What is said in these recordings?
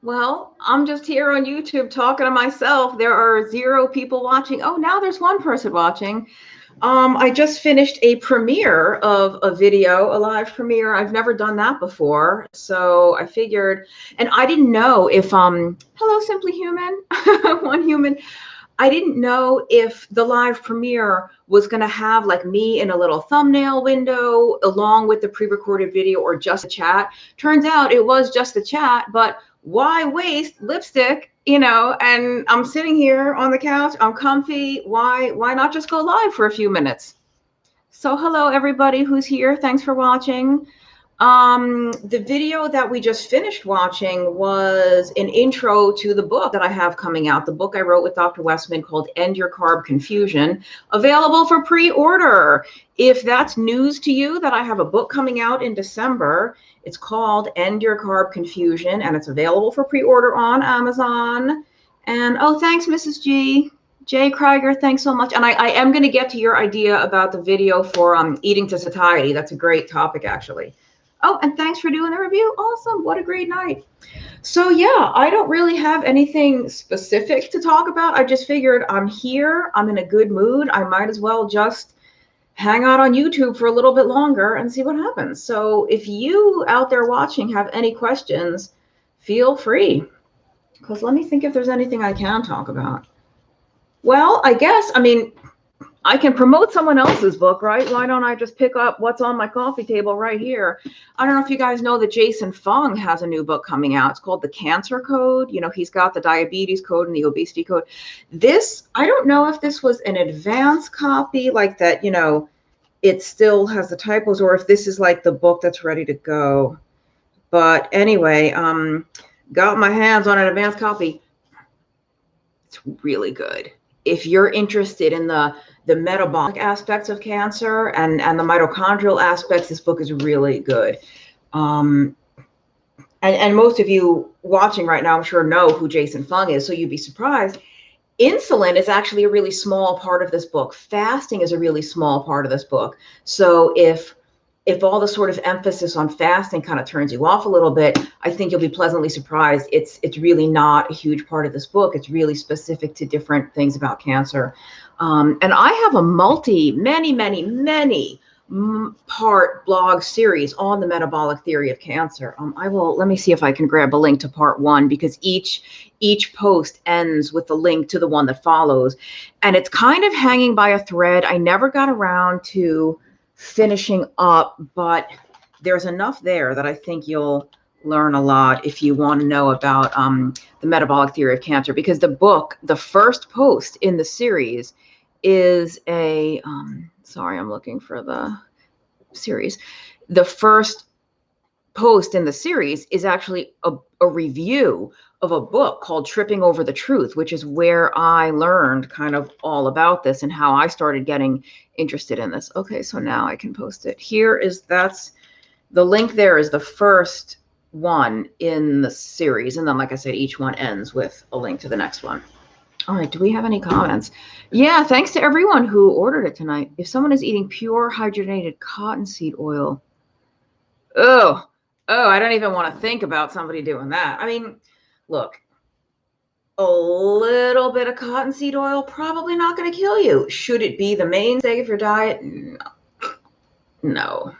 Well, I'm just here on YouTube talking to myself. There are 0 people watching. Oh, now there's 1 person watching. I just finished a premiere of a video, a live premiere. I've never done that before. So I figured, and I didn't know if, hello, Simply Human, one human. I didn't know if the live premiere was going to have like me in a little thumbnail window along with the pre-recorded video or just a chat. Turns out it was just a chat, but why waste lipstick, and I'm sitting here on the couch, I'm comfy. Why not just go live for a few minutes? So hello everybody who's here. Thanks for watching. The video that we just finished watching was an intro to the book that I have coming out, the book I wrote with Dr. Westman called End Your Carb Confusion, available for pre-order. If that's news to you that I have a book coming out in December, it's called End Your Carb Confusion, and it's available for pre-order on Amazon. And oh, thanks, Mrs. G. Jay Krieger, thanks so much. And I am going to get to your idea about the video for eating to satiety. That's a great topic, actually. Oh, and thanks for doing the review. Awesome. What a great night. So yeah, I don't really have anything specific to talk about. I just figured I'm here. I'm in a good mood. I might as well just hang out on YouTube for a little bit longer and see what happens. So if you out there watching have any questions, feel free. Because let me think if there's anything I can talk about. Well, I can promote someone else's book, right? Why don't I just pick up what's on my coffee table right here? I don't know if you guys know that Jason Fung has a new book coming out. It's called The Cancer Code. He's got the diabetes code and the obesity code. I don't know if this was an advanced copy like that, it still has the typos, or if this is like the book that's ready to go. But anyway, got my hands on an advanced copy. It's really good. If you're interested in the metabolic aspects of cancer and the mitochondrial aspects, this book is really good. And most of you watching right now, I'm sure, know who Jason Fung is, so you'd be surprised. Insulin is actually a really small part of this book. Fasting is a really small part of this book. So if all the sort of emphasis on fasting kind of turns you off a little bit, I think you'll be pleasantly surprised. It's really not a huge part of this book. It's really specific to different things about cancer. And I have a many part blog series on the metabolic theory of cancer. Let me see if I can grab a link to part 1, because each post ends with the link to the one that follows. And it's kind of hanging by a thread. I never got around to finishing up, but there's enough there that I think you'll learn a lot if you want to know about the metabolic theory of cancer, because the book, the first post in the series is a sorry, I'm looking for the series. The first post in the series is actually a review of a book called Tripping Over the Truth, which is where I learned kind of all about this and how I started getting interested in this. Okay, so now I can post it. That's the link. There is the first one in the series. And then, like I said, each one ends with a link to the next one. All right, do we have any comments? Yeah, thanks to everyone who ordered it tonight. If someone is eating pure hydrogenated cottonseed oil, oh, I don't even want to think about somebody doing that. I mean, look, a little bit of cottonseed oil, probably not going to kill you. Should it be the mainstay of your diet? No.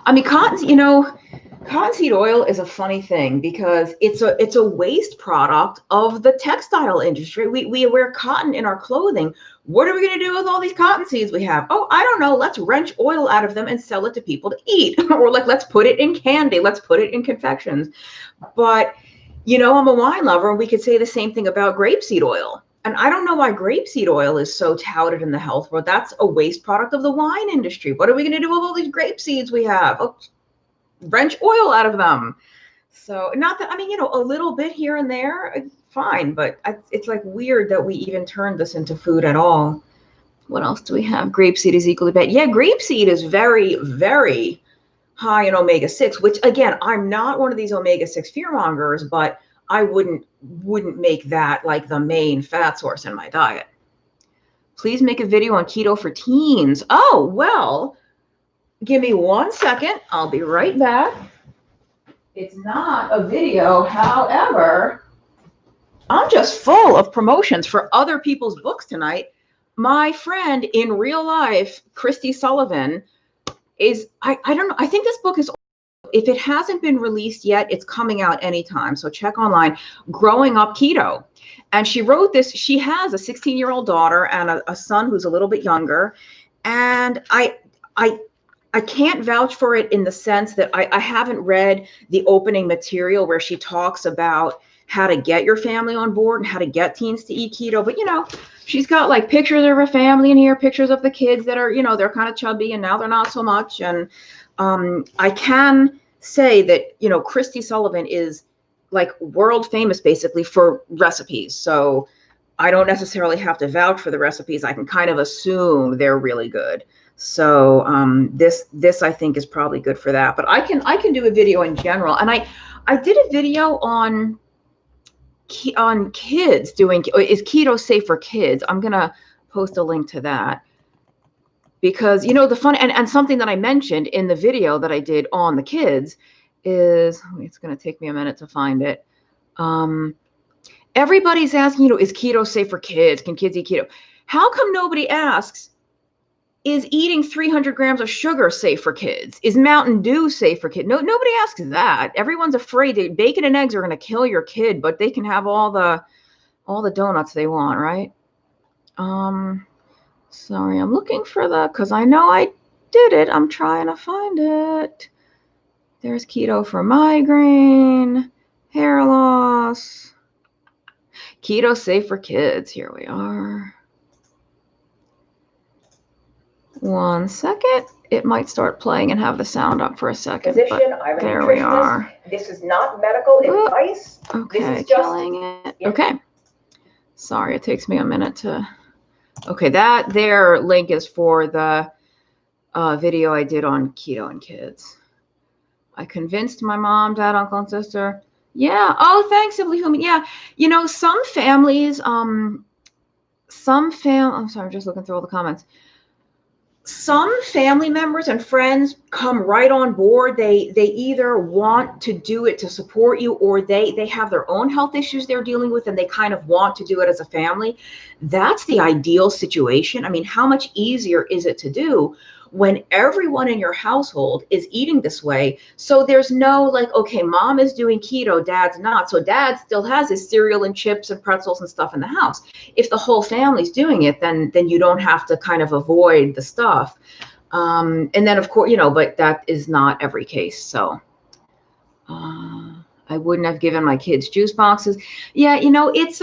I mean, cottonseed oil is a funny thing because it's a waste product of the textile industry. We wear cotton in our clothing. What are we going to do with all these cotton seeds we have? Oh, I don't know. Let's wrench oil out of them and sell it to people to eat. Or like, let's put it in candy. Let's put it in confections. But, I'm a wine lover, and we could say the same thing about grapeseed oil. And I don't know why grapeseed oil is so touted in the health world. That's a waste product of the wine industry. What are we going to do with all these grape seeds we have? Oh, wrench oil out of them. So not that, a little bit here and there, fine. But it's like weird that we even turned this into food at all. What else do we have? Grapeseed is equally bad. Yeah, grapeseed is very, very high in omega-6, which again, I'm not one of these omega-6 fearmongers, but I wouldn't make that like the main fat source in my diet. Please make a video on keto for teens. Oh, well, give me 1 second. I'll be right back. It's not a video. However, I'm just full of promotions for other people's books tonight. My friend in real life, Christy Sullivan, I don't know. I think this book is, if it hasn't been released yet, it's coming out anytime. So check online, Growing Up Keto. And she wrote this. She has a 16-year-old daughter and a son who's a little bit younger. And I can't vouch for it in the sense that I haven't read the opening material where she talks about how to get your family on board and how to get teens to eat keto. But, she's got like pictures of her family in here, pictures of the kids that are, they're kind of chubby and now they're not so much. And I can say that, Christy Sullivan is like world famous basically for recipes. So I don't necessarily have to vouch for the recipes. I can kind of assume they're really good. So this I think is probably good for that. But I can do a video in general. And I did a video on kids doing, is keto safe for kids? I'm going to post a link to that. Because, the fun and something that I mentioned in the video that I did on the kids is, it's going to take me a minute to find it. Everybody's asking, is keto safe for kids? Can kids eat keto? How come nobody asks, is eating 300 grams of sugar safe for kids? Is Mountain Dew safe for kids? No, nobody asks that. Everyone's afraid that bacon and eggs are going to kill your kid, but they can have all the donuts they want, right? Sorry, I'm looking for because I know I did it. I'm trying to find it. There's keto for migraine, hair loss, keto safe for kids. Here we are. One second. It might start playing and have the sound up for a second. Physician, I'm a there we are. This is not medical advice. Okay, this is just killing it. Yeah. Okay. Sorry, it takes me a minute to. Okay, their link is for the video I did on keto and kids. I convinced my mom, dad, uncle, and sister. Yeah. Oh, thanks, Simply Human. Yeah. Some families, I'm sorry, just looking through all the comments. Some family members and friends come right on board. They either want to do it to support you, or they have their own health issues they're dealing with and they kind of want to do it as a family. That's the ideal situation. I mean, how much easier is it to do when everyone in your household is eating this way? So there's no like, okay, mom is doing keto, dad's not. So dad still has his cereal and chips and pretzels and stuff in the house. If the whole family's doing it, then you don't have to kind of avoid the stuff. And then of course, but that is not every case. So I wouldn't have given my kids juice boxes. Yeah, it's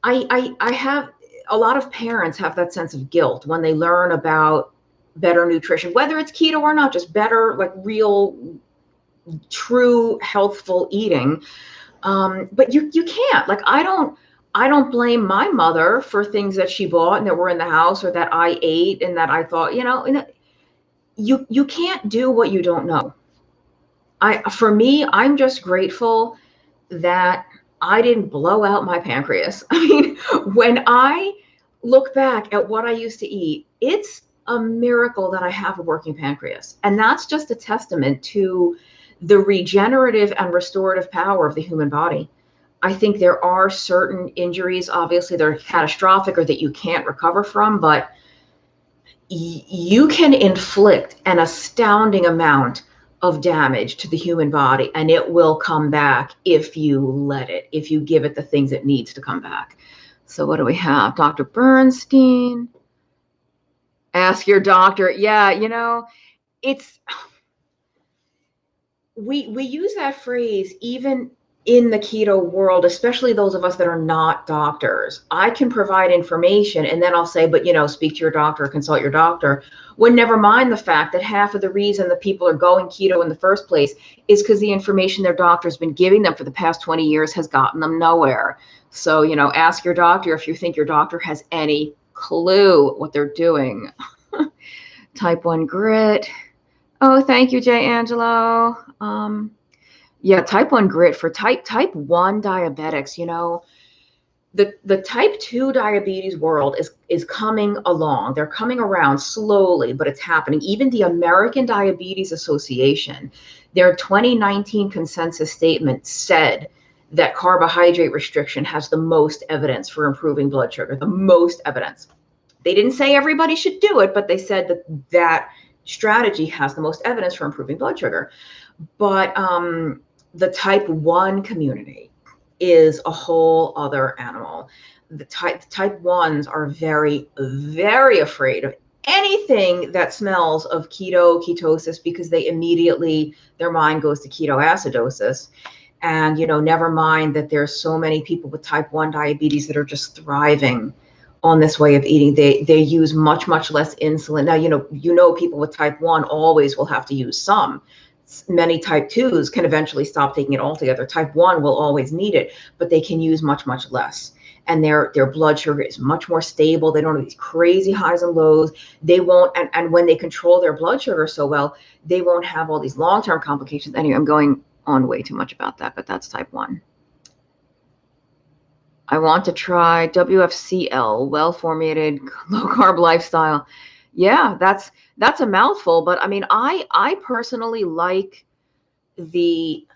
I have a lot of parents have that sense of guilt when they learn about better nutrition, whether it's keto or not, just better, like real, true, healthful eating. But you can't, like, I don't blame my mother for things that she bought and that were in the house or that I ate and that I thought, you can't do what you don't know. For me, I'm just grateful that I didn't blow out my pancreas. I mean, when I look back at what I used to eat, it's a miracle that I have a working pancreas. And that's just a testament to the regenerative and restorative power of the human body. I think there are certain injuries, obviously they're catastrophic or that you can't recover from, but you can inflict an astounding amount of damage to the human body and it will come back if you let it, if you give it the things it needs to come back. So what do we have? Dr. Bernstein. Ask your doctor. Yeah, it's, we use that phrase even in the keto world, especially those of us that are not doctors. I can provide information and then I'll say, but speak to your doctor, consult your doctor. When never mind the fact that half of the reason that people are going keto in the first place is because the information their doctor's been giving them for the past 20 years has gotten them nowhere. So, ask your doctor if you think your doctor has any clue what they're doing. Type 1 grit. Oh, thank you, Jay Angelo. Yeah, type 1 grit for type 1 diabetics. The type 2 diabetes world is coming along. They're coming around slowly, but it's happening. Even the American Diabetes Association, Their 2019 consensus statement said that carbohydrate restriction has the most evidence for improving blood sugar, the most evidence. They didn't say everybody should do it, but they said that that strategy has the most evidence for improving blood sugar. But the type 1 community is a whole other animal. The type 1s are very, very afraid of anything that smells of ketosis, because they immediately, their mind goes to ketoacidosis. And, never mind that there's so many people with type 1 diabetes that are just thriving on this way of eating. They use much, much less insulin. Now, people with type 1 always will have to use some. Many type 2s can eventually stop taking it altogether. Type 1 will always need it, but they can use much, much less. And their blood sugar is much more stable. They don't have these crazy highs and lows. They won't, and when they control their blood sugar so well, they won't have all these long-term complications. Anyway, I'm going on way too much about that, but that's type 1. I want to try WFCL, well-formulated low-carb lifestyle. Yeah, that's a mouthful, but I mean, I personally like the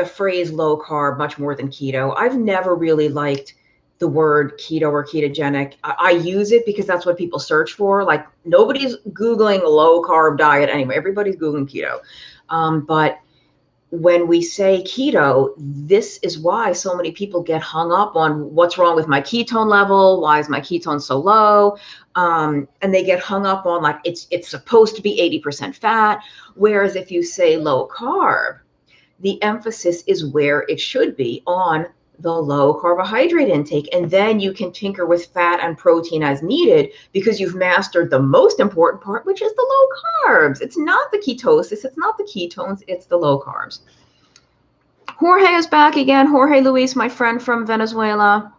phrase low carb much more than keto. I've never really liked the word keto or ketogenic. I use it because that's what people search for. Like, nobody's Googling low carb diet anyway. Everybody's Googling keto. But when we say keto, this is why so many people get hung up on what's wrong with my ketone level. Why is my ketone so low? And they get hung up on, like, it's supposed to be 80% fat. Whereas if you say low carb, the emphasis is where it should be, on the low carbohydrate intake. And then you can tinker with fat and protein as needed, because you've mastered the most important part, which is the low carbs. It's not the ketosis, it's not the ketones, it's the low carbs. Jorge is back again. Jorge Luis, my friend from Venezuela.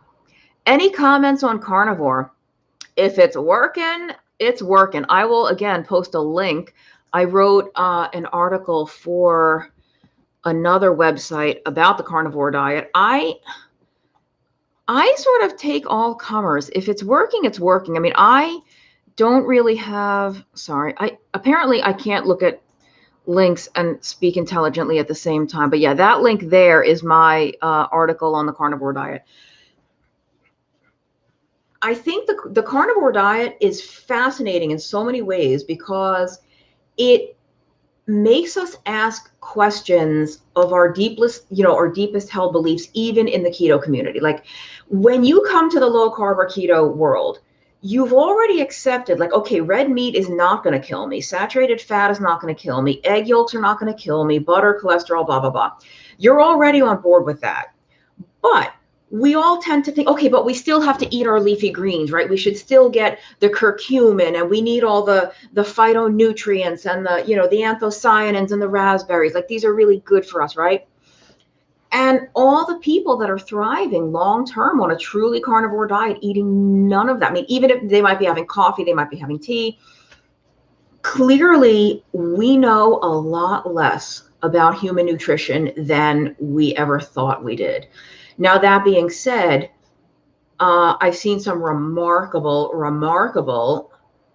Any comments on carnivore? If it's working, it's working. I will, again, post a link. I wrote an article for another website about the carnivore diet. I sort of take all comers. If it's working, it's working. I mean, I don't really have, apparently I can't look at links and speak intelligently at the same time. But yeah, that link there is my article on the carnivore diet. I think the carnivore diet is fascinating in so many ways, because it makes us ask questions of our deepest held beliefs, even in the keto community. Like, when you come to the low carb or keto world, you've already accepted, like, okay, red meat is not going to kill me. Saturated fat is not going to kill me. Egg yolks are not going to kill me. Butter, cholesterol, blah, blah, blah. You're already on board with that. But we all tend to think, okay, but we still have to eat our leafy greens, right? We should still get the curcumin, and we need all the phytonutrients and the anthocyanins and the raspberries. Like, these are really good for us, right? And all the people that are thriving long-term on a truly carnivore diet, eating none of that. I mean, even if they might be having coffee, they might be having tea. Clearly, we know a lot less about human nutrition than we ever thought we did. Now, that being said, I've seen some remarkable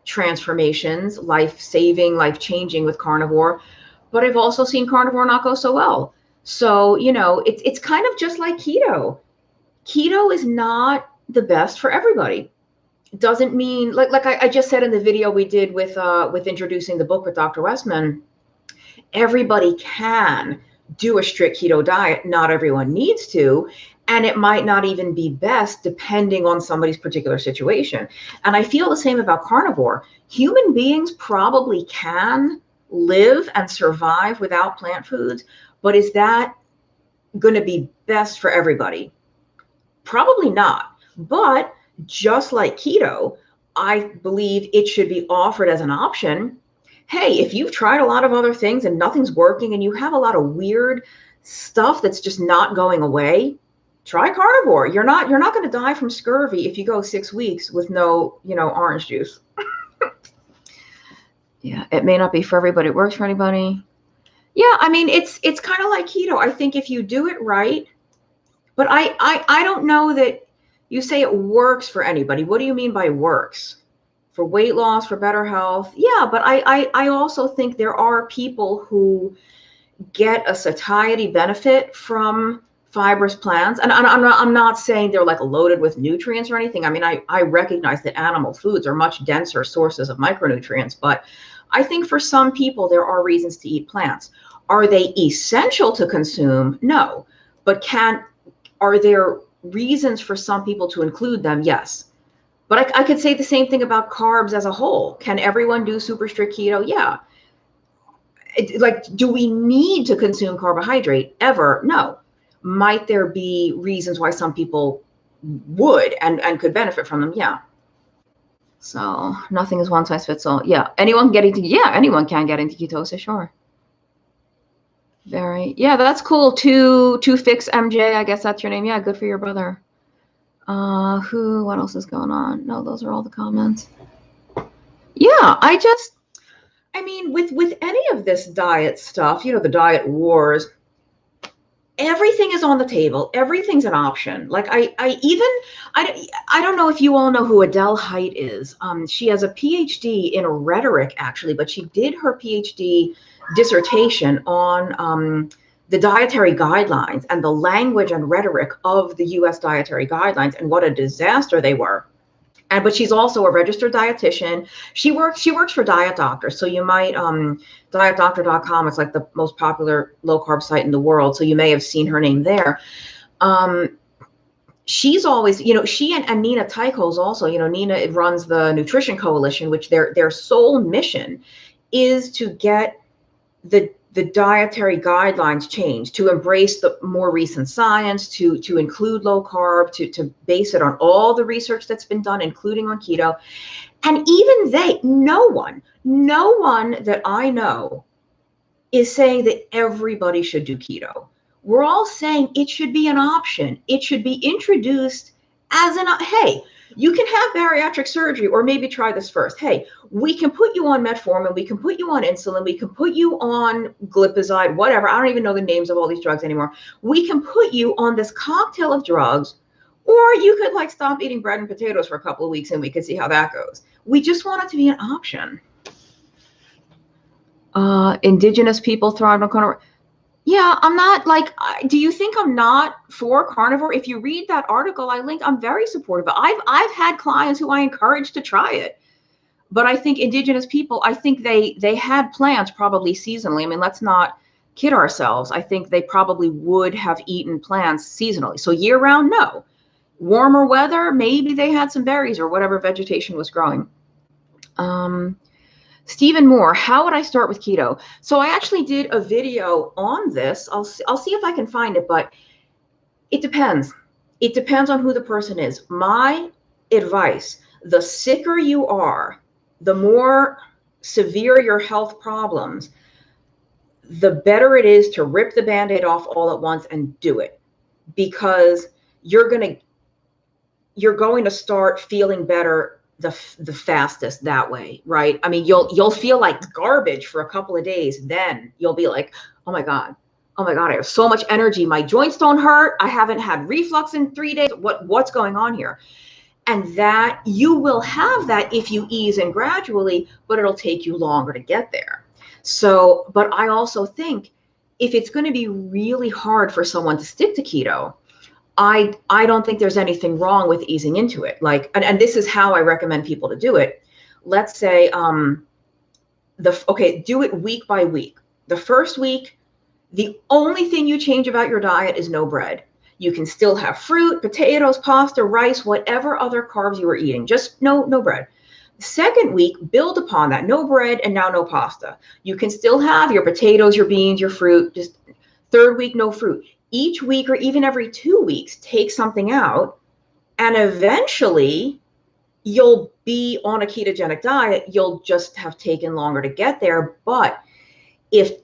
transformations, life-saving, life-changing with carnivore, but I've also seen carnivore not go so well. So, it's kind of just like keto. Keto is not the best for everybody. It doesn't mean, like I just said in the video we did with introducing the book with Dr. Westman, everybody can do a strict keto diet. Not everyone needs to. And it might not even be best depending on somebody's particular situation. And I feel the same about carnivore. Human beings probably can live and survive without plant foods, but is that going to be best for everybody? Probably not. But just like keto, I believe it should be offered as an option. Hey, if you've tried a lot of other things and nothing's working, and you have a lot of weird stuff that's just not going away, try carnivore. You're not going to die from scurvy if you go 6 weeks with no, orange juice. Yeah, it may not be for everybody. It works for anybody. Yeah, I mean, it's kind of like keto. I think if you do it right, but I don't know that you say it works for anybody. What do you mean by works? For weight loss, for better health? Yeah, but I also think there are people who, get a satiety benefit from fibrous plants. And I'm not saying they're like loaded with nutrients or anything. I mean, I recognize that animal foods are much denser sources of micronutrients, but I think for some people, there are reasons to eat plants. Are they essential to consume? No. But are there reasons for some people to include them? Yes. But I could say the same thing about carbs as a whole. Can everyone do super strict keto? Yeah. Like, do we need to consume carbohydrate ever? No. Might there be reasons why some people would and could benefit from them? Yeah. So nothing is one size fits all. Yeah. Anyone can get into ketosis, sure. Yeah, that's cool. Two fix MJ, I guess that's your name. Yeah, good for your brother. What else is going on? No, those are all the comments. Yeah, I mean, with any of this diet stuff, the diet wars, everything is on the table. Everything's an option. Like I don't know if you all know who Adele Height is. She has a PhD in rhetoric, actually, but she did her PhD dissertation on the dietary guidelines and the language and rhetoric of the US dietary guidelines and what a disaster they were. But she's also a registered dietitian. She works for Diet Doctor. So you might, dietdoctor.com, it's like the most popular low carb site in the world. So you may have seen her name there. She's always, she and Nina Tycho's also, Nina runs the Nutrition Coalition, which their sole mission is to get the dietary guidelines changed, to embrace the more recent science, to include low carb, to base it on all the research that's been done, including on keto. And even no one that I know is saying that everybody should do keto. We're all saying it should be an option. It should be introduced as hey, you can have bariatric surgery, or maybe try this first. Hey, we can put you on metformin, we can put you on insulin, we can put you on glipizide, whatever. I don't even know the names of all these drugs anymore. We can put you on this cocktail of drugs, or you could stop eating bread and potatoes for a couple of weeks and we could see how that goes. We just want it to be an option. Indigenous people thrive on carnivore. Yeah, I'm not do you think I'm not for carnivore? If you read that article I linked, I'm very supportive. I've had clients who I encouraged to try it. But I think indigenous people, I think they had plants probably seasonally. I mean, let's not kid ourselves. I think they probably would have eaten plants seasonally. So year round, no. Warmer weather, maybe they had some berries or whatever vegetation was growing. Stephen Moore, how would I start with keto? So I actually did a video on this. I'll see if I can find it, but it depends. It depends on who the person is. My advice, the sicker you are, the more severe your health problems, the better it is to rip the Band-Aid off all at once and do it, because you're going to start feeling better the fastest that way, right? I mean, you'll feel like garbage for a couple of days. Then you'll be like, oh my God, I have so much energy. My joints don't hurt. I haven't had reflux in 3 days. What's going on here? And that you will have that if you ease in gradually, but it'll take you longer to get there. So, but I also think if it's going to be really hard for someone to stick to keto, I don't think there's anything wrong with easing into it. And this is how I recommend people to do it. Let's say, do it week by week. The first week, the only thing you change about your diet is no bread. You can still have fruit, potatoes, pasta, rice, whatever other carbs you were eating, just no bread. Second week, build upon that, no bread and now no pasta. You can still have your potatoes, your beans, your fruit. Just third week, no fruit. Each week or even every 2 weeks, take something out, and eventually you'll be on a ketogenic diet. You'll just have taken longer to get there. But if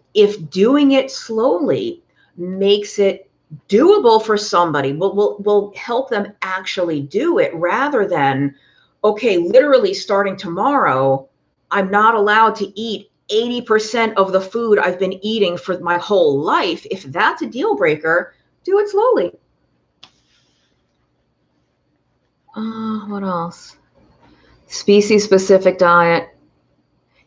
doing it slowly makes it doable for somebody, will help them actually do it, rather than, okay, literally starting tomorrow, I'm not allowed to eat 80% of the food I've been eating for my whole life. If that's a deal breaker, do it slowly. What else? Species specific diet.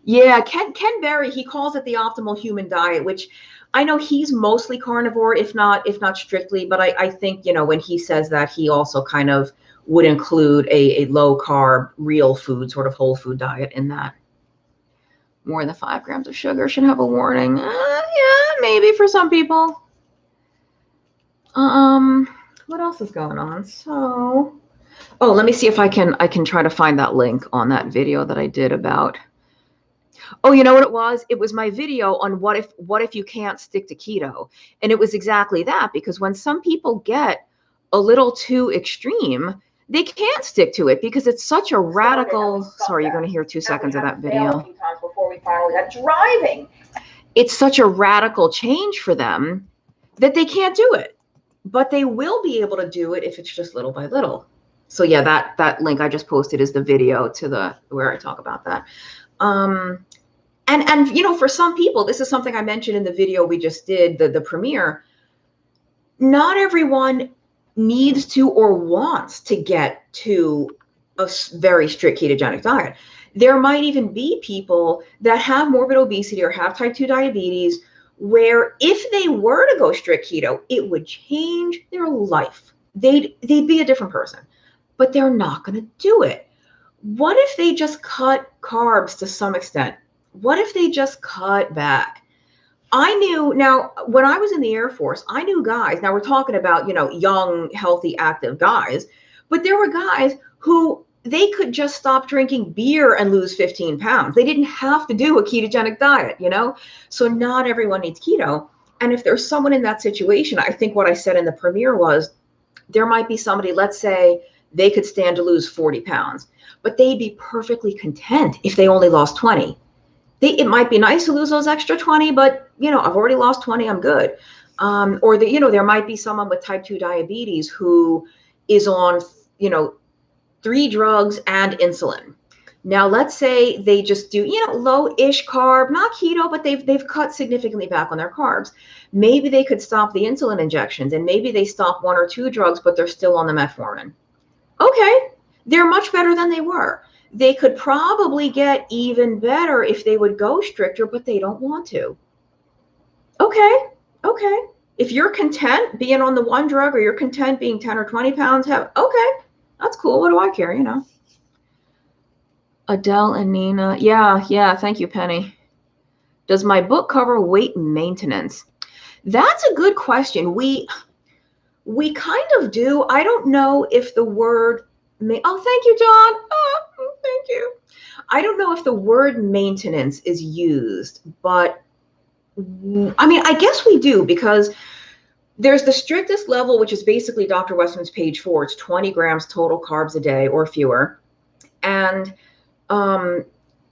Yeah, Ken Berry, he calls it the optimal human diet, which I know he's mostly carnivore, if not strictly, but I think, when he says that, he also kind of would include a low carb, real food, sort of whole food diet in that. More than 5 grams of sugar should have a warning. Yeah, maybe for some people. What else is going on? So, oh, let me see if I can try to find that link on that video that I did about. Oh, you know what it was? It was my video on what if you can't stick to keto. And it was exactly that, because when some people get a little too extreme, they can't stick to it because it's such a radical. Sorry, you're going to hear 2 seconds of that video. A few times before we finally got driving. It's such a radical change for them that they can't do it, but they will be able to do it if it's just little by little. So yeah, that link I just posted is the video to where I talk about that. And for some people, this is something I mentioned in the video we just did, the premiere. Not everyone needs to or wants to get to a very strict ketogenic diet. There might even be people that have morbid obesity or have type 2 diabetes where if they were to go strict keto, it would change their life. They'd be a different person, but they're not going to do it. What if they just cut carbs to some extent? What if they just cut back? Now, when I was in the Air Force, I knew guys, now we're talking about, young, healthy, active guys, but there were guys who they could just stop drinking beer and lose 15 pounds. They didn't have to do a ketogenic diet, So not everyone needs keto. And if there's someone in that situation, I think what I said in the premiere was there might be somebody, let's say they could stand to lose 40 pounds, but they'd be perfectly content if they only lost 20. It might be nice to lose those extra 20, but I've already lost 20, I'm good. Or there might be someone with type 2 diabetes who is on 3 drugs and insulin. Now let's say they just do low-ish carb, not keto, but they've cut significantly back on their carbs. Maybe they could stop the insulin injections, and maybe they stop 1 or 2 drugs, but they're still on the metformin. Okay, they're much better than they were. They could probably get even better if they would go stricter, but they don't want to. Okay. If you're content being on the 1 drug, or you're content being 10 or 20 pounds, okay, that's cool. What do I care, Adele and Nina. Yeah. Thank you, Penny. Does my book cover weight maintenance? That's a good question. We kind of do. I don't know if the word oh, thank you, John. Oh, thank you. I don't know if the word maintenance is used, but I guess we do, because there's the strictest level, which is basically Dr. Westman's page 4. It's 20 grams total carbs a day or fewer. And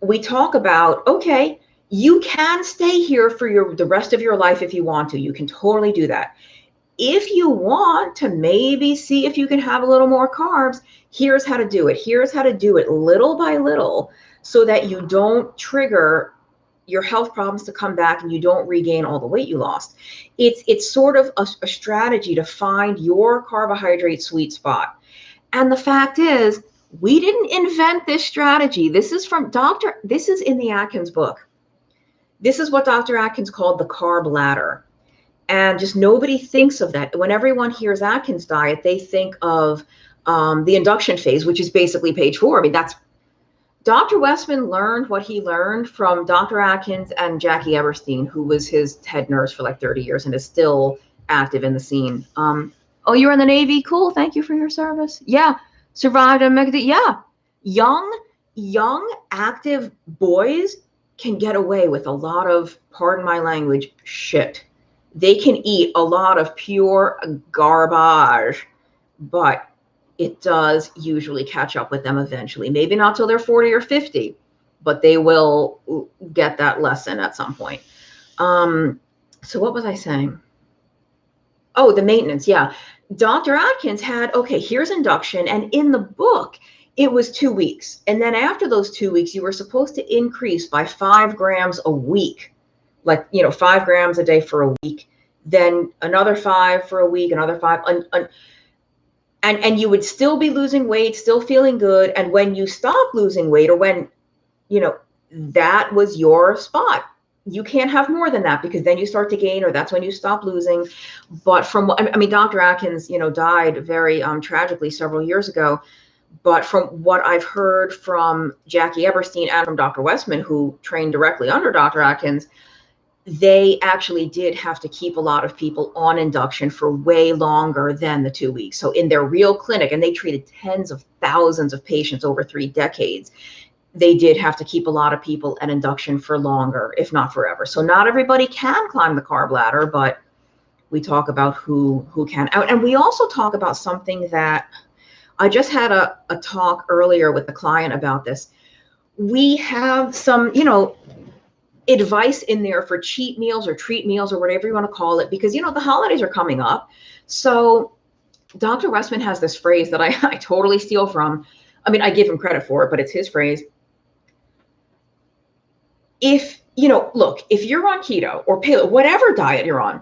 we talk about, okay, you can stay here for the rest of your life if you want to. You can totally do that. If you want to maybe see if you can have a little more carbs, here's how to do it. Here's how to do it little by little, so that you don't trigger your health problems to come back and you don't regain all the weight you lost. It's sort of a strategy to find your carbohydrate sweet spot. And the fact is, we didn't invent this strategy. This is in the Atkins book. This is what Dr. Atkins called the carb ladder. And just nobody thinks of that. When everyone hears Atkins diet, they think of the induction phase, which is basically page 4. That's Dr. Westman learned what he learned from Dr. Atkins and Jackie Eberstein, who was his head nurse for like 30 years and is still active in the scene. Oh, you were in the Navy? Cool. Thank you for your service. Yeah. Survived a mega. Yeah. Young, active boys can get away with a lot of, pardon my language, shit. They can eat a lot of pure garbage, but it does usually catch up with them eventually. Maybe not till they're 40 or 50, but they will get that lesson at some point. So what was I saying? Oh, the maintenance. Yeah. Dr. Atkins had, okay, here's induction. And in the book, it was 2 weeks. And then after those 2 weeks, you were supposed to increase by 5 grams a week. 5 grams a day for a week, then another 5 for a week, another 5, and you would still be losing weight, still feeling good. And when you stop losing weight, or when, that was your spot. You can't have more than that, because then you start to gain, or that's when you stop losing. But from, I mean, Dr. Atkins, died very tragically several years ago. But from what I've heard from Jackie Eberstein and from Dr. Westman, who trained directly under Dr. Atkins, they actually did have to keep a lot of people on induction for way longer than the 2 weeks. So in their real clinic, and they treated tens of thousands of patients over 3 decades, they did have to keep a lot of people at induction for longer, if not forever. So not everybody can climb the carb ladder, but we talk about who can. And we also talk about something that I just had a talk earlier with the client about this. We have some, advice in there for cheat meals or treat meals or whatever you want to call it, because, the holidays are coming up. So Dr. Westman has this phrase that I totally steal from. I mean, I give him credit for it, but it's his phrase. If, look, if you're on keto or paleo, whatever diet you're on,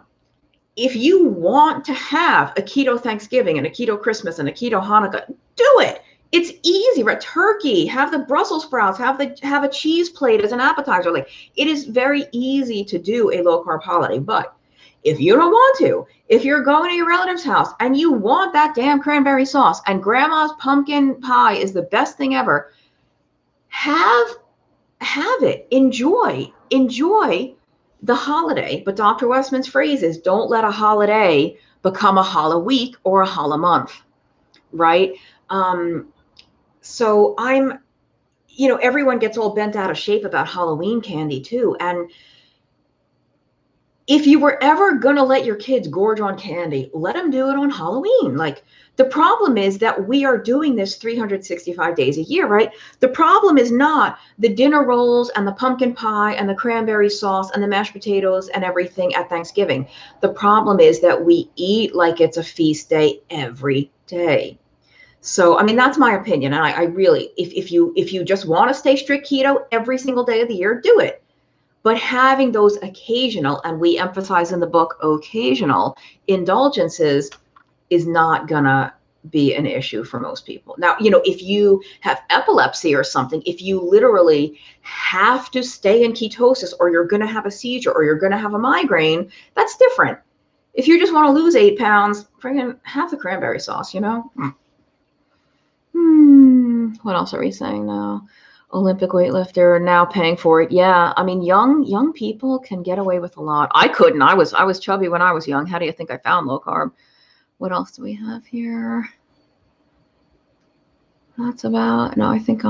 if you want to have a keto Thanksgiving and a keto Christmas and a keto Hanukkah, do it. It's easy, right? Turkey, have the Brussels sprouts, have a cheese plate as an appetizer. Like, it is very easy to do a low carb holiday. But if you don't want to, if you're going to your relative's house and you want that damn cranberry sauce and grandma's pumpkin pie is the best thing ever, have it. Enjoy the holiday. But Dr. Westman's phrase is, don't let a holiday become a holla week or a holla month, right? So I'm, everyone gets all bent out of shape about Halloween candy too. And if you were ever going to let your kids gorge on candy, let them do it on Halloween. Like, the problem is that we are doing this 365 days a year, right? The problem is not the dinner rolls and the pumpkin pie and the cranberry sauce and the mashed potatoes and everything at Thanksgiving. The problem is that we eat like it's a feast day every day. So, I mean, that's my opinion. And I really, if you just want to stay strict keto every single day of the year, do it. But having those occasional, and we emphasize in the book, occasional indulgences is not gonna be an issue for most people. Now, if you have epilepsy or something, if you literally have to stay in ketosis, or you're gonna have a seizure, or you're gonna have a migraine, that's different. If you just want to lose 8 pounds, friggin' have the cranberry sauce, What else are we saying now? Olympic weightlifter now paying for it. Yeah, I mean, young people can get away with a lot. I couldn't. I was chubby when I was young. How do you think I found low carb? What else do we have here? That's about. No, I think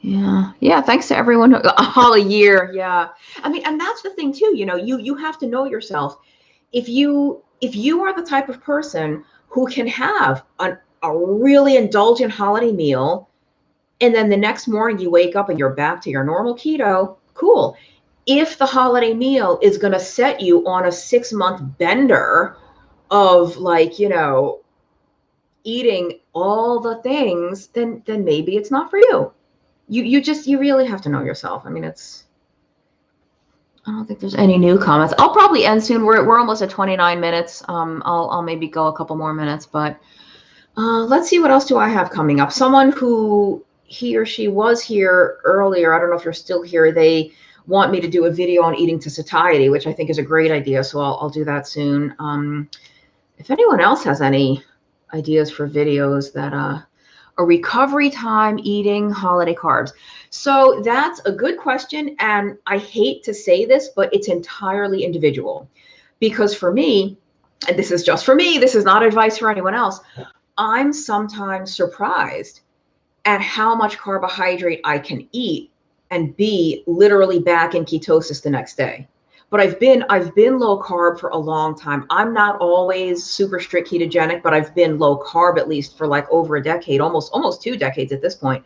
Yeah. Thanks to everyone. All a year. Yeah. I mean, and that's the thing too. You have to know yourself. If you are the type of person who can have a really indulgent holiday meal, and then the next morning you wake up and you're back to your normal keto, cool. If the holiday meal is going to set you on a 6-month bender of, like, eating all the things, then maybe it's not for you. You really have to know yourself. I mean, I don't think there's any new comments. I'll probably end soon. We're almost at 29 minutes. I'll maybe go a couple more minutes, but let's see, what else do I have coming up? Someone who he or she was here earlier, I don't know if you're still here, they want me to do a video on eating to satiety, which I think is a great idea. So I'll do that soon. If anyone else has any ideas for videos that a recovery time eating holiday carbs. So that's a good question. And I hate to say this, but it's entirely individual, because for me, and this is just for me, this is not advice for anyone else, I'm sometimes surprised at how much carbohydrate I can eat and be literally back in ketosis the next day. But I've been low carb for a long time. I'm not always super strict ketogenic, but I've been low carb at least for like over a decade, almost 2 decades at this point.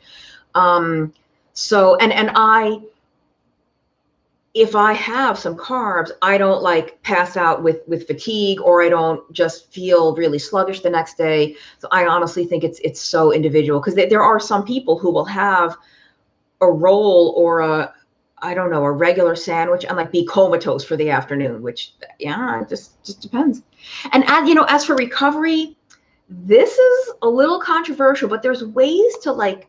So, if I have some carbs, I don't like pass out with fatigue, or I don't just feel really sluggish the next day. So I honestly think it's so individual, because there are some people who will have a roll or a regular sandwich and like be comatose for the afternoon, which, it just depends. And as for recovery, this is a little controversial, but there's ways to like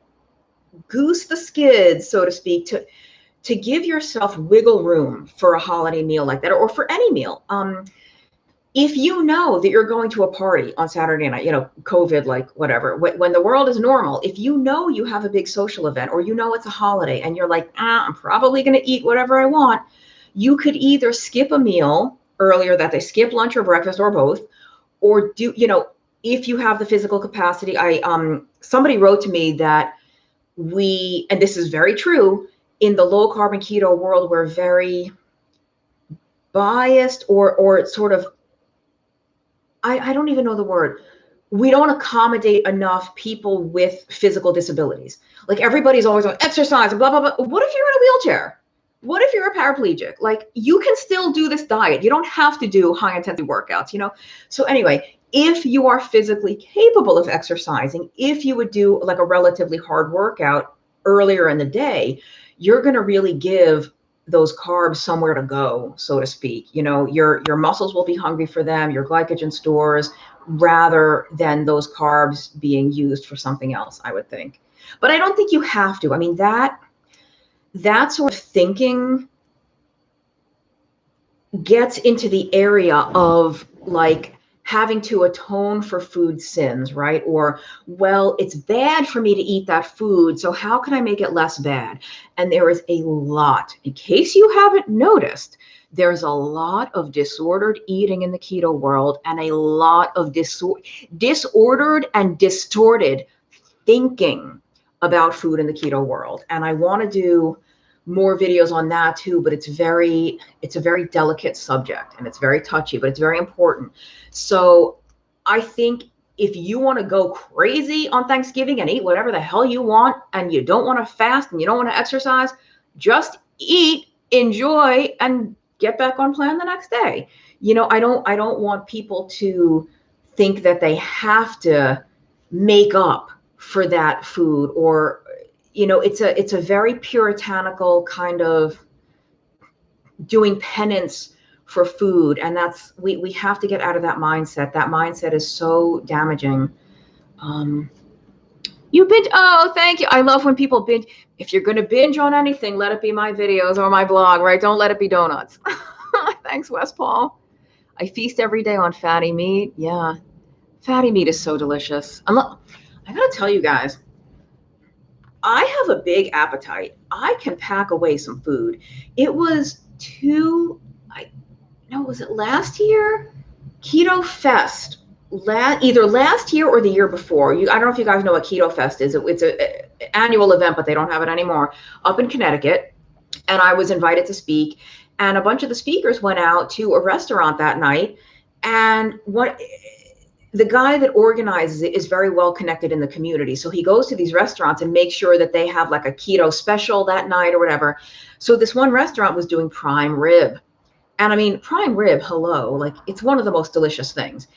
goose the skids, so to speak, to give yourself wiggle room for a holiday meal like that, or for any meal. If you know that you're going to a party on Saturday night, COVID, like whatever, when the world is normal, if you know you have a big social event, or it's a holiday and you're like, I'm probably going to eat whatever I want, you could either skip a meal earlier that day, skip lunch or breakfast or both, or do, if you have the physical capacity. Somebody wrote to me that and this is very true, in the low carb and keto world, we're very biased, or sort of, I don't even know the word. We don't accommodate enough people with physical disabilities. Like everybody's always on exercise and blah, blah, blah. What if you're in a wheelchair? What if you're a paraplegic? Like you can still do this diet. You don't have to do high intensity workouts, So anyway, if you are physically capable of exercising, if you would do like a relatively hard workout earlier in the day, you're going to really give those carbs somewhere to go, so to speak. Your muscles will be hungry for them, your glycogen stores, rather than those carbs being used for something else, I would think. But I don't think you have to. I mean, that sort of thinking gets into the area of like having to atone for food sins, right? Or, well, it's bad for me to eat that food, so how can I make it less bad? And there is a lot, in case you haven't noticed, there's a lot of disordered eating in the keto world, and a lot of disordered and distorted thinking about food in the keto world. And I want to do more videos on that too, but it's a very delicate subject, and it's very touchy, but it's very important. So I think if you want to go crazy on Thanksgiving and eat whatever the hell you want, and you don't want to fast and you don't want to exercise, just eat, enjoy, and get back on plan the next day. I don't want people to think that they have to make up for that food, or it's a very puritanical kind of doing penance for food. And that's, we have to get out of that mindset. That mindset is so damaging. You binge. Oh, thank you. I love when people binge. If you're going to binge on anything, let it be my videos or my blog, right? Don't let it be donuts. Thanks, Wes Paul. I feast every day on fatty meat. Yeah. Fatty meat is so delicious. I got to tell you guys, I have a big appetite. I can pack away some food. It was was it last year? Keto Fest. Either last year or the year before. I don't know if you guys know what Keto Fest is. It's an annual event, but they don't have it anymore, up in Connecticut. And I was invited to speak. And a bunch of the speakers went out to a restaurant that night. And the guy that organizes it is very well connected in the community. So he goes to these restaurants and makes sure that they have like a keto special that night or whatever. So this one restaurant was doing prime rib. And I mean, prime rib, hello, like it's one of the most delicious things.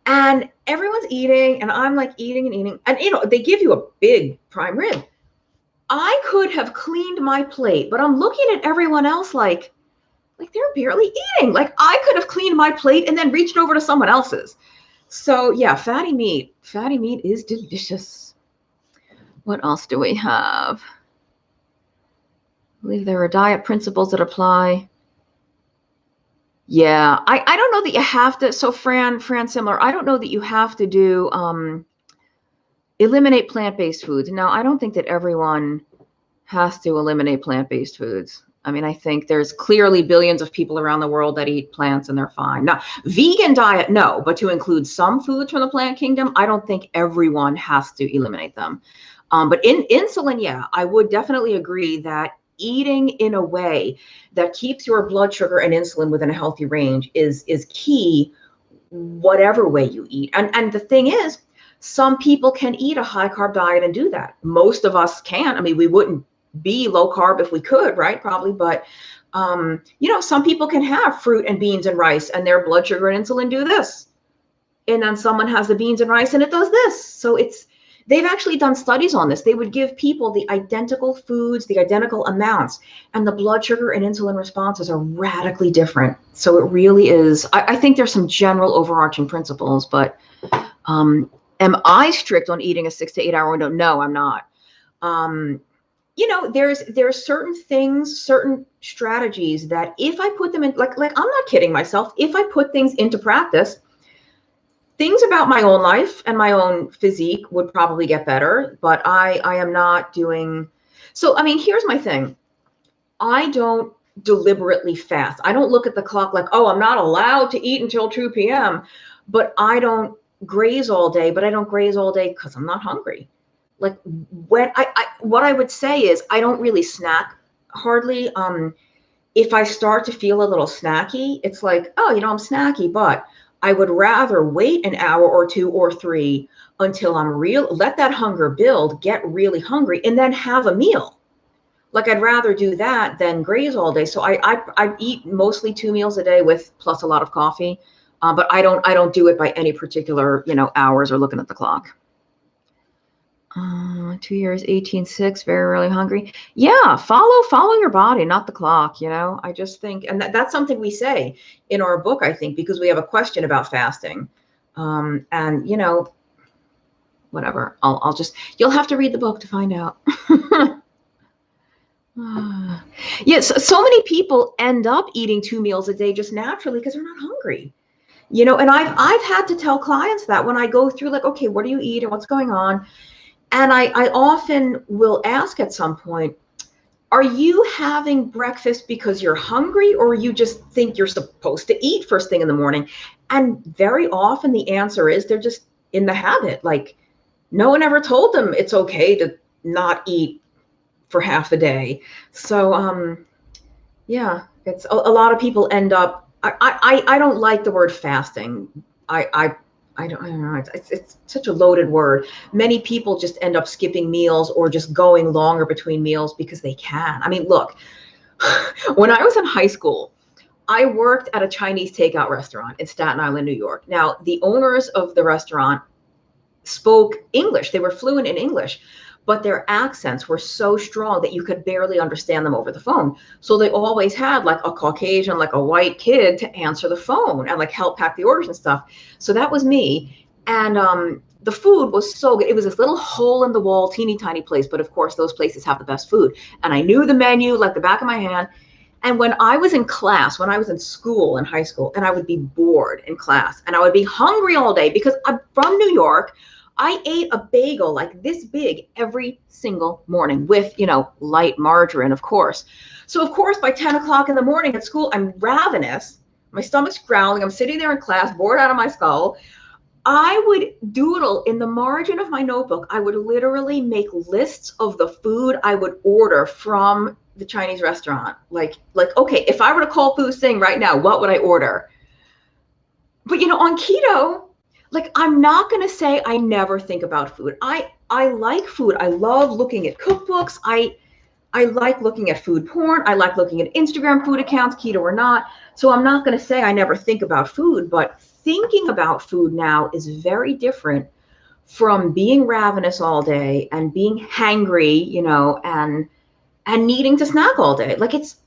And everyone's eating, and I'm like eating and eating. And they give you a big prime rib. I could have cleaned my plate, but I'm looking at everyone else like they're barely eating. Like I could have cleaned my plate and then reached over to someone else's. So yeah, fatty meat is delicious. What else do we have? I believe there are diet principles that apply. Yeah, I don't know that you have to. So Fran similar. I don't know that you have to do eliminate plant-based foods. Now, I don't think that everyone has to eliminate plant-based foods. I mean, I think there's clearly billions of people around the world that eat plants and they're fine. Now, vegan diet, no, but to include some foods from the plant kingdom, I don't think everyone has to eliminate them. But in insulin, yeah, I would definitely agree that eating in a way that keeps your blood sugar and insulin within a healthy range is key, whatever way you eat. And the thing is, some people can eat a high carb diet and do that. Most of us can't. I mean, we wouldn't be low carb if we could, right? Probably. But, some people can have fruit and beans and rice and their blood sugar and insulin do this. And then someone has the beans and rice and it does this. So they've actually done studies on this. They would give people the identical foods, the identical amounts, and the blood sugar and insulin responses are radically different. So it really is, I think there's some general overarching principles, but Am I strict on eating a 6 to 8 hour window? No, I'm not. You know, there's certain things, certain strategies that if I put them in, like I'm not kidding myself, if I put things into practice, things about my own life and my own physique would probably get better, but I am not doing. So, I mean, here's my thing. I don't deliberately fast. I don't look at the clock like, oh, I'm not allowed to eat until 2 p.m. But I don't graze all day, but I don't graze all day because I'm not hungry. Like when what I would say is I don't really snack hardly. If I start to feel a little snacky, it's like, oh, you know, I'm snacky, but I would rather wait an hour or two or three until I'm real, let that hunger build, get really hungry, and then have a meal. Like I'd rather do that than graze all day. So I eat mostly 2 meals a day with plus a lot of coffee, but I don't do it by any particular, you know, hours or looking at the clock. 2 years, 18.6, very rarely hungry. Yeah, follow your body, not the clock. You know, I just think, and that's something we say in our book, I think, because we have a question about fasting, and you know, whatever. I'll just, you'll have to read the book to find out. Yes, so many people end up eating 2 meals a day just naturally because they're not hungry. You know, and I've had to tell clients that when I go through like, okay, what do you eat and what's going on? And I often will ask at some point, are you having breakfast because you're hungry or you just think you're supposed to eat first thing in the morning? And very often the answer is they're just in the habit. Like no one ever told them it's okay to not eat for half the day. So yeah, it's a lot of people end up, I don't like the word fasting. I don't know. It's such a loaded word. Many people just end up skipping meals or just going longer between meals because they can. I mean, look, when I was in high school, I worked at a Chinese takeout restaurant in Staten Island, New York. Now, the owners of the restaurant spoke English. They were fluent in English, but their accents were so strong that you could barely understand them over the phone. So they always had like a Caucasian, like a white kid to answer the phone and like help pack the orders and stuff. So that was me. And the food was so good. It was this little hole in the wall, teeny tiny place. But of course, those places have the best food. And I knew the menu like the back of my hand. And when I was in class, when I was in school, in high school, and I would be bored in class and I would be hungry all day because I'm from New York, I ate a bagel like this big every single morning with, you know, light margarine, of course. So, of course, by 10 o'clock in the morning at school, I'm ravenous. My stomach's growling. I'm sitting there in class, bored out of my skull. I would doodle in the margin of my notebook. I would literally make lists of the food I would order from the Chinese restaurant. Like, okay, if I were to call Fu Sing right now, what would I order? But, you know, on keto, like, I'm not going to say I never think about food. I like food. I love looking at cookbooks. I like looking at food porn. I like looking at Instagram food accounts, keto or not. So I'm not going to say I never think about food, but thinking about food now is very different from being ravenous all day and being hangry, you know, and needing to snack all day. Like it's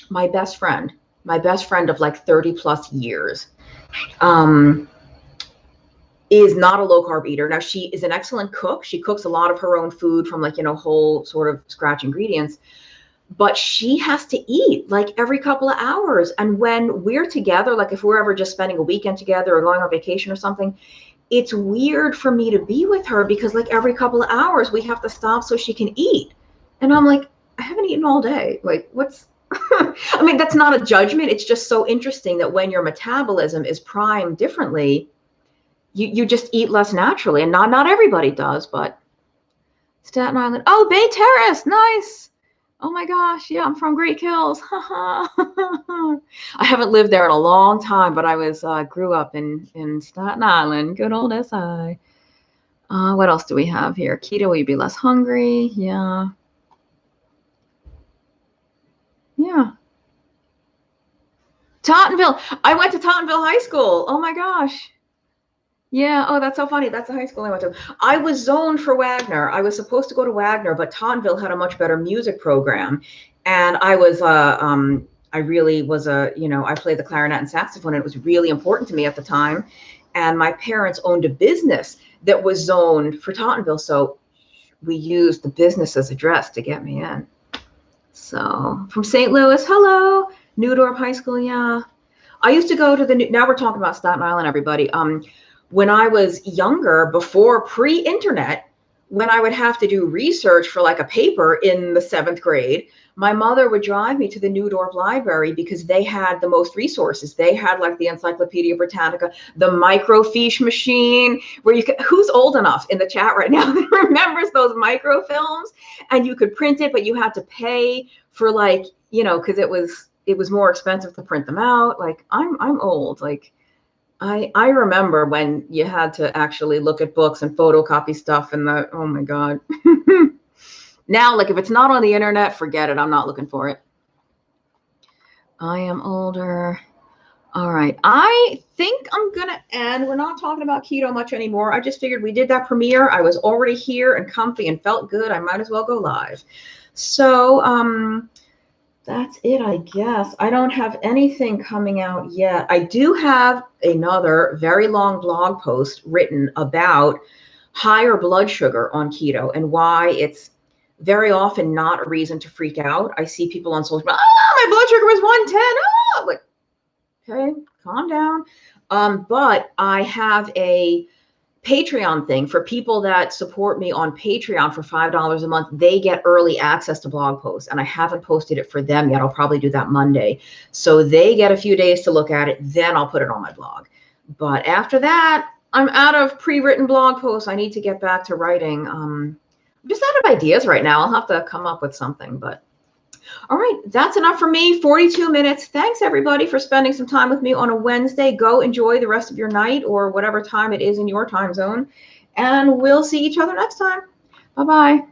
my best friend of like 30 plus years. Is not a low carb eater. Now she is an excellent cook. She cooks a lot of her own food from like, you know, whole sort of scratch ingredients, but she has to eat like every couple of hours. And when we're together, like if we're ever just spending a weekend together or going on vacation or something, it's weird for me to be with her because like every couple of hours we have to stop so she can eat. And I'm like, I haven't eaten all day. Like what's, I mean, that's not a judgment. It's just so interesting that when your metabolism is primed differently, you just eat less naturally, and not everybody does, but Staten Island. Oh, Bay Terrace, nice. Oh my gosh, yeah, I'm from Great Kills. I haven't lived there in a long time, but I was grew up in Staten Island, good old SI. What else do we have here? Keto, will you be less hungry? Yeah. Yeah. Tottenville. I went to Tottenville High School. Oh my gosh. Yeah. Oh, that's so funny. That's the high school I went to. I was zoned for Wagner. I was supposed to go to Wagner, but Tottenville had a much better music program. And I was, I really was you know, I played the clarinet and saxophone, and it was really important to me at the time. and my parents owned a business that was zoned for Tottenville. So we used the business's address to get me in. So from St. Louis, hello, Newdorf High School. Yeah. I used to go to now we're talking about Staten Island, everybody. When I was younger, before pre-internet, when I would have to do research for like a paper in the 7th grade, my mother would drive me to the Newdorf Library because they had the most resources. They had like the Encyclopedia Britannica, the microfiche machine, where you could, who's old enough in the chat right now that remembers those microfilms? And you could print it, but you had to pay for like, you know, because it was more expensive to print them out. Like I'm old. Like I remember when you had to actually look at books and photocopy stuff and oh my God. Now, like if it's not on the internet, forget it. I'm not looking for it. I am older. All right. I think I'm going to end. We're not talking about keto much anymore. I just figured we did that premiere. I was already here and comfy and felt good. I might as well go live. So, that's it, I guess. I don't have anything coming out yet. I do have another very long blog post written about higher blood sugar on keto and why it's very often not a reason to freak out. I see people on social media, my blood sugar was 110. Oh, like, okay, calm down. But I have a Patreon thing for people that support me on Patreon for $5 a month. They get early access to blog posts, and I haven't posted it for them yet. I'll probably do that Monday. So they get a few days to look at it. Then I'll put it on my blog. But after that, I'm out of pre-written blog posts. I need to get back to writing. I'm just out of ideas right now. I'll have to come up with something, but all right, that's enough for me. 42 minutes. Thanks, everybody, for spending some time with me on a Wednesday. Go enjoy the rest of your night or whatever time it is in your time zone. And we'll see each other next time. Bye-bye.